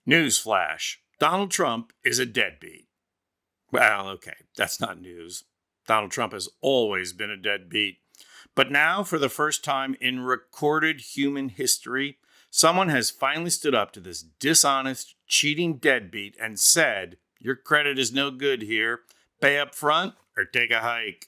Newsflash: Donald Trump is a deadbeat. Well, okay, that's not news. Donald Trump has always been a deadbeat. But now, for the first time in recorded human history, someone has finally stood up to this dishonest, cheating deadbeat and said, "Your credit is no good here. Pay up front or take a hike."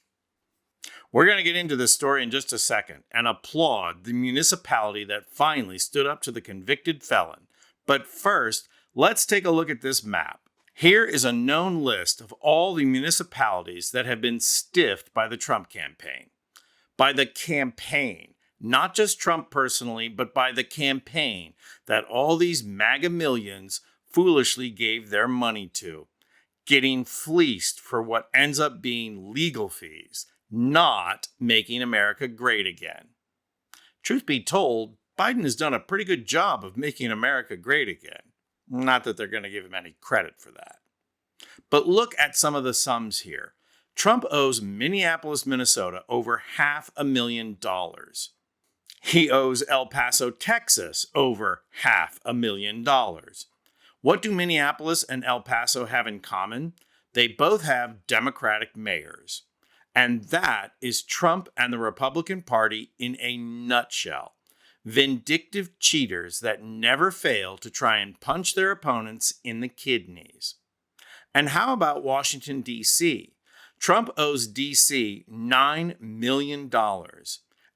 We're going to get into this story in just a second and applaud the municipality that finally stood up to the convicted felon. But first, let's take a look at this map. Here is a known list of all the municipalities that have been stiffed by the Trump campaign. By the campaign, not just Trump personally, but by the campaign that all these MAGA millions foolishly gave their money to, getting fleeced for what ends up being legal fees, not making America great again. Truth be told, Biden has done a pretty good job of making America great again. Not that they're going to give him any credit for that. But look at some of the sums here. Trump owes Minneapolis, Minnesota over $500,000. He owes El Paso, Texas over $500,000. What do Minneapolis and El Paso have in common? They both have Democratic mayors. And that is Trump and the Republican Party in a nutshell. Vindictive cheaters that never fail to try and punch their opponents in the kidneys. And how about Washington, D.C.? Trump owes D.C. $9 million.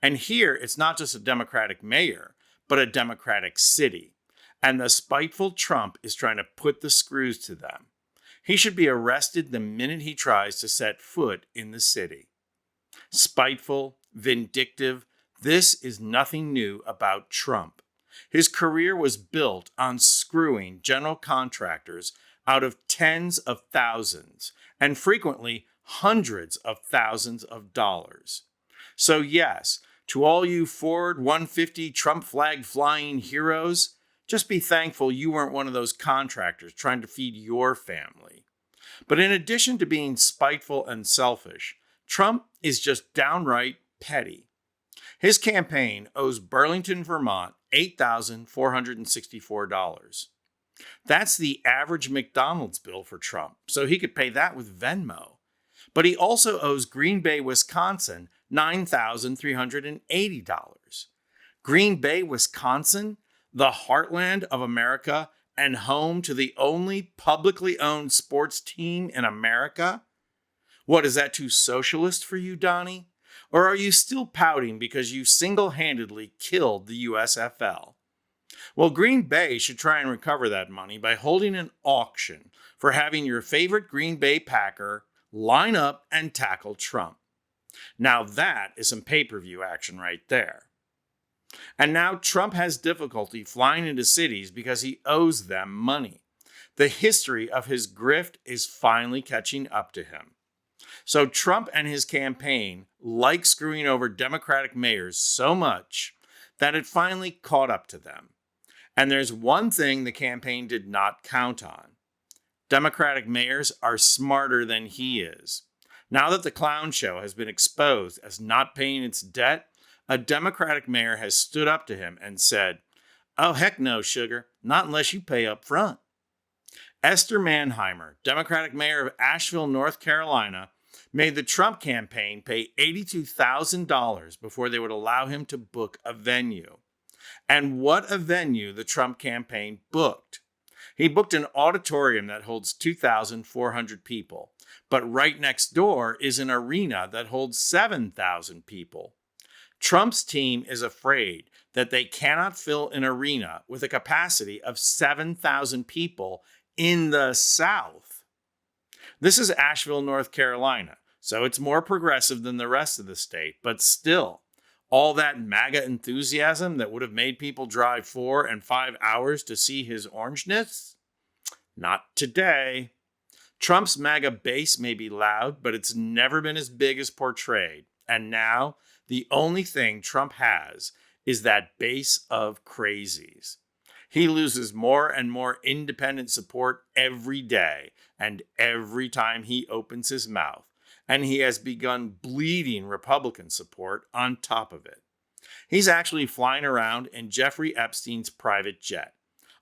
And here, it's not just a Democratic mayor, but a Democratic city. And the spiteful Trump is trying to put the screws to them. He should be arrested the minute he tries to set foot in the city. Spiteful, vindictive, this is nothing new about Trump. His career was built on screwing general contractors out of tens of thousands, and frequently hundreds of thousands of dollars. So yes, to all you Ford 150 Trump flag flying heroes, just be thankful you weren't one of those contractors trying to feed your family. But in addition to being spiteful and selfish, Trump is just downright petty. His campaign owes Burlington, Vermont, $8,464. That's the average McDonald's bill for Trump, so he could pay that with Venmo. But he also owes Green Bay, Wisconsin, $9,380. Green Bay, Wisconsin, the heartland of America and home to the only publicly owned sports team in America? What, is that too socialist for you, Donnie? Or are you still pouting because you single-handedly killed the USFL? Well, Green Bay should try and recover that money by holding an auction for having your favorite Green Bay Packer line up and tackle Trump. Now that is some pay-per-view action right there. And now Trump has difficulty flying into cities because he owes them money. The history of his grift is finally catching up to him. So Trump and his campaign like screwing over Democratic mayors so much that it finally caught up to them. And there's one thing the campaign did not count on. Democratic mayors are smarter than he is. Now that the clown show has been exposed as not paying its debt, a Democratic mayor has stood up to him and said, "Oh, heck no, sugar, not unless you pay up front." Esther Manheimer, Democratic mayor of Asheville, North Carolina, made the Trump campaign pay $82,000 before they would allow him to book a venue. And what a venue the Trump campaign booked. He booked an auditorium that holds 2,400 people, but right next door is an arena that holds 7,000 people. Trump's team is afraid that they cannot fill an arena with a capacity of 7,000 people in the South. This is Asheville, North Carolina, so it's more progressive than the rest of the state, but still, all that MAGA enthusiasm that would have made people drive 4 and 5 hours to see his orangeness? Not today. Trump's MAGA base may be loud, but it's never been as big as portrayed. And now, the only thing Trump has is that base of crazies. He loses more and more independent support every day and every time he opens his mouth. And he has begun bleeding Republican support on top of it. He's actually flying around in Jeffrey Epstein's private jet.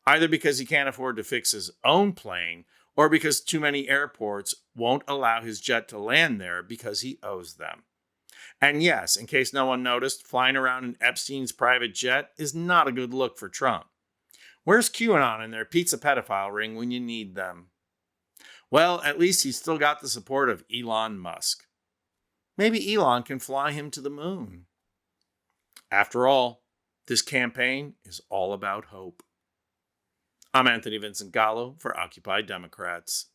either because he can't afford to fix his own plane or because too many airports won't allow his jet to land there because he owes them. And yes, in case no one noticed, flying around in Epstein's private jet is not a good look for Trump. Where's QAnon and their pizza pedophile ring when you need them? Well, at least he's still got the support of Elon Musk. Maybe Elon can fly him to the moon. After all, this campaign is all about hope. I'm Anthony Vincent Gallo for Occupy Democrats.